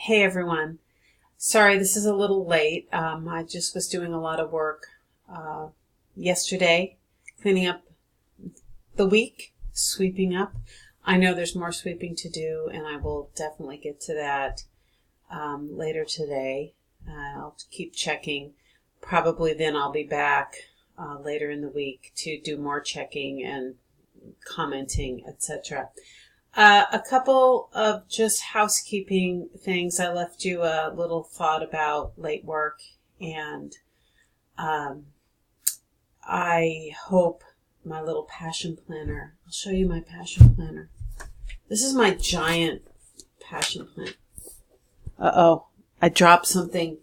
Hey everyone. Sorry, this is a little late. I just was doing a lot of work yesterday, cleaning up the week, sweeping up. I know there's more sweeping to do, and I will definitely get to that later today. I'll keep checking. Probably then I'll be back later in the week to do more checking and commenting, etc. A couple of just housekeeping things. I left you a little thought about late work, and I hope my little passion planner. I'll show you my passion planner. This is my giant passion planner. Uh-oh, I dropped something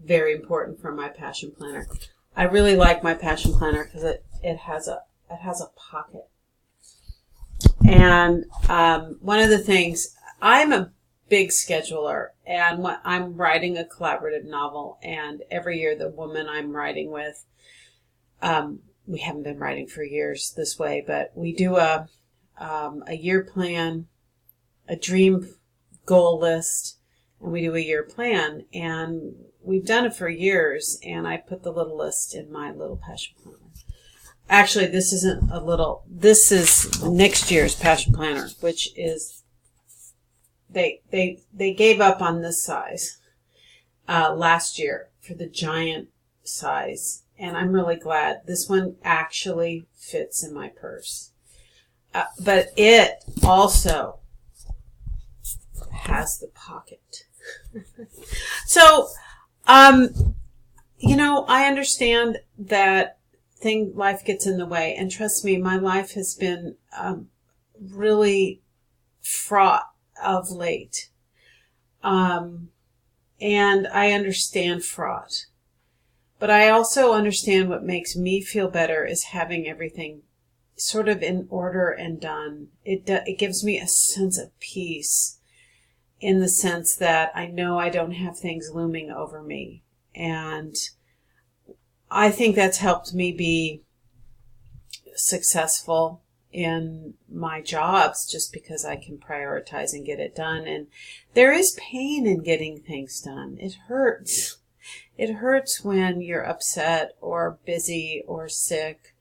very important from my passion planner. I really like my passion planner because it has a pocket. And one of the things, I'm a big scheduler, and I'm writing a collaborative novel, and every year the woman I'm writing with, we haven't been writing for years this way, but we do a year plan, a dream goal list, and we do a year plan, and we've done it for years, and I put the little list in my little passion planner. Actually, this isn't a little, this is next year's passion planner, which is, they gave up on this size last year for the giant size, and I'm really glad. This one actually fits in my purse. But it also has the pocket. So, I understand that life gets in the way, and trust me, my life has been really fraught of late, and I understand fraught, but I also understand what makes me feel better is having everything sort of in order and done. It gives me a sense of peace, in the sense that I know I don't have things looming over me, and I think that's helped me be successful in my jobs, just because I can prioritize and get it done. And there is pain in getting things done. It hurts. It hurts when you're upset or busy or sick.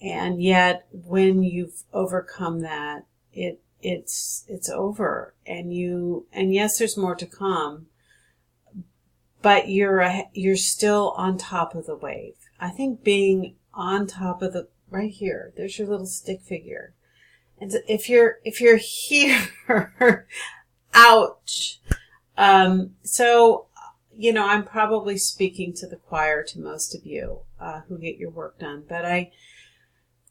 And yet when you've overcome that, it's over. And yes, there's more to come. But you're still on top of the wave. I think being on top of right here, there's your little stick figure. And if you're here, ouch. So, I'm probably speaking to the choir to most of you who get your work done. But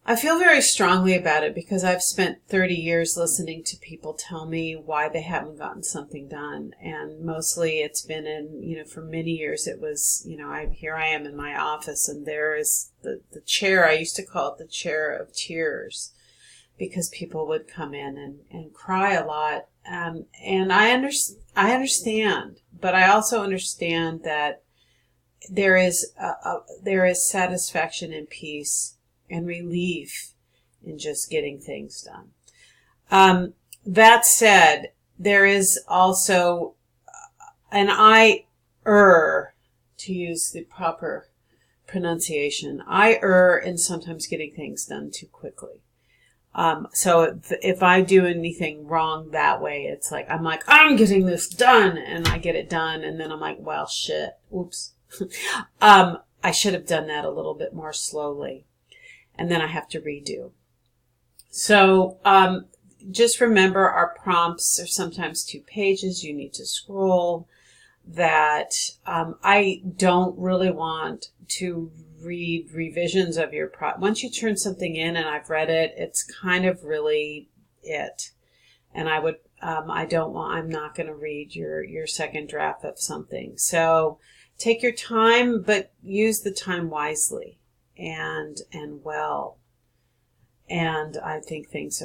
I feel very strongly about it because I've spent 30 years listening to people tell me why they haven't gotten something done. And mostly it's been for many years it was, here I am in my office, and there is the chair. I used to call it the chair of tears, because people would come in and cry a lot. And I understand, but I also understand that there is satisfaction and peace and relief in just getting things done. That said, there is also, and to use the proper pronunciation, I err in sometimes getting things done too quickly. So if I do anything wrong that way, it's like, I'm getting this done, and I get it done, and then I'm like, well, shit, oops. I should have done that a little bit more slowly. And then I have to redo. So just remember, our prompts are sometimes 2 pages. You need to scroll. That I don't really want to read revisions of your once you turn something in and I've read it, it's kind of really it. And I'm not going to read your second draft of something. So take your time, but use the time wisely and well. And I think things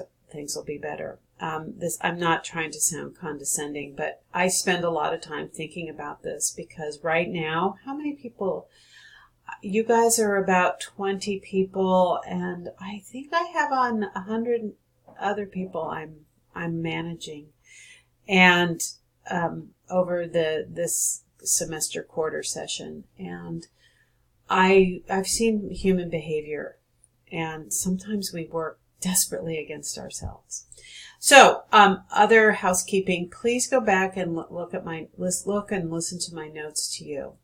will be better. I'm not trying to sound condescending, but I spend a lot of time thinking about this, because right now, how many people? You guys are about 20 people, and I think I have on 100 other people I'm managing. And over this semester quarter session, and I've seen human behavior, and sometimes we work desperately against ourselves. So, other housekeeping, please go back and look and listen to my notes to you.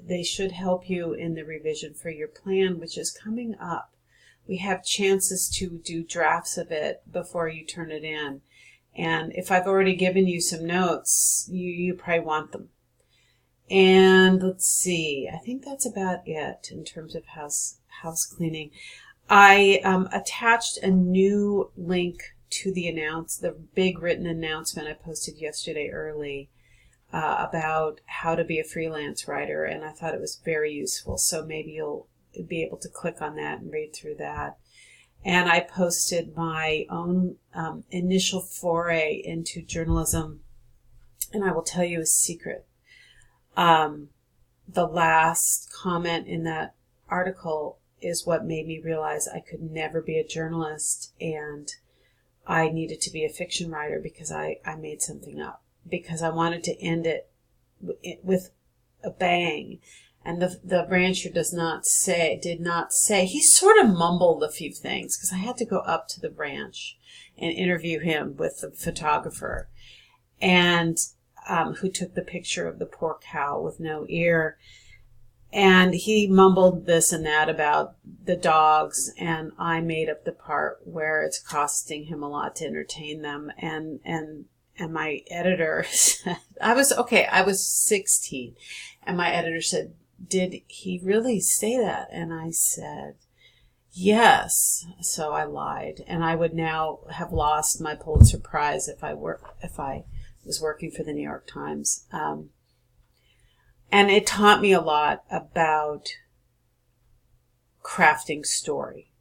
They should help you in the revision for your plan, which is coming up. We have chances to do drafts of it before you turn it in. And if I've already given you some notes, you probably want them. And let's see, I think that's about it in terms of house cleaning. I attached a new link to the big written announcement I posted yesterday early about how to be a freelance writer, and I thought it was very useful. So maybe you'll be able to click on that and read through that. And I posted my own initial foray into journalism, and I will tell you a secret. The last comment in that article is what made me realize I could never be a journalist, and I needed to be a fiction writer because I made something up, because I wanted to end it with a bang. And the rancher did not say, he sort of mumbled a few things, because I had to go up to the ranch and interview him with the photographer, and who took the picture of the poor cow with no ear. And he mumbled this and that about the dogs, and I made up the part where it's costing him a lot to entertain them. And my editor said, I was 16, and my editor said, "Did he really say that?" And I said, "Yes." So I lied, and I would now have lost my Pulitzer Prize if I was working for the New York Times. And it taught me a lot about crafting story.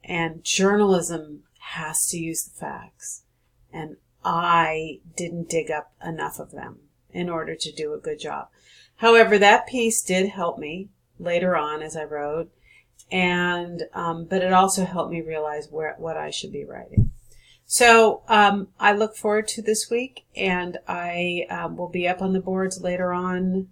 And journalism has to use the facts. And I didn't dig up enough of them in order to do a good job. However, that piece did help me later on as I wrote. And but it also helped me realize what I should be writing. So I look forward to this week, and I will be up on the boards later on,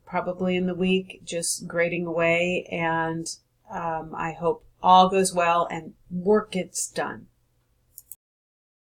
probably in the week, just grading away, and I hope all goes well and work gets done.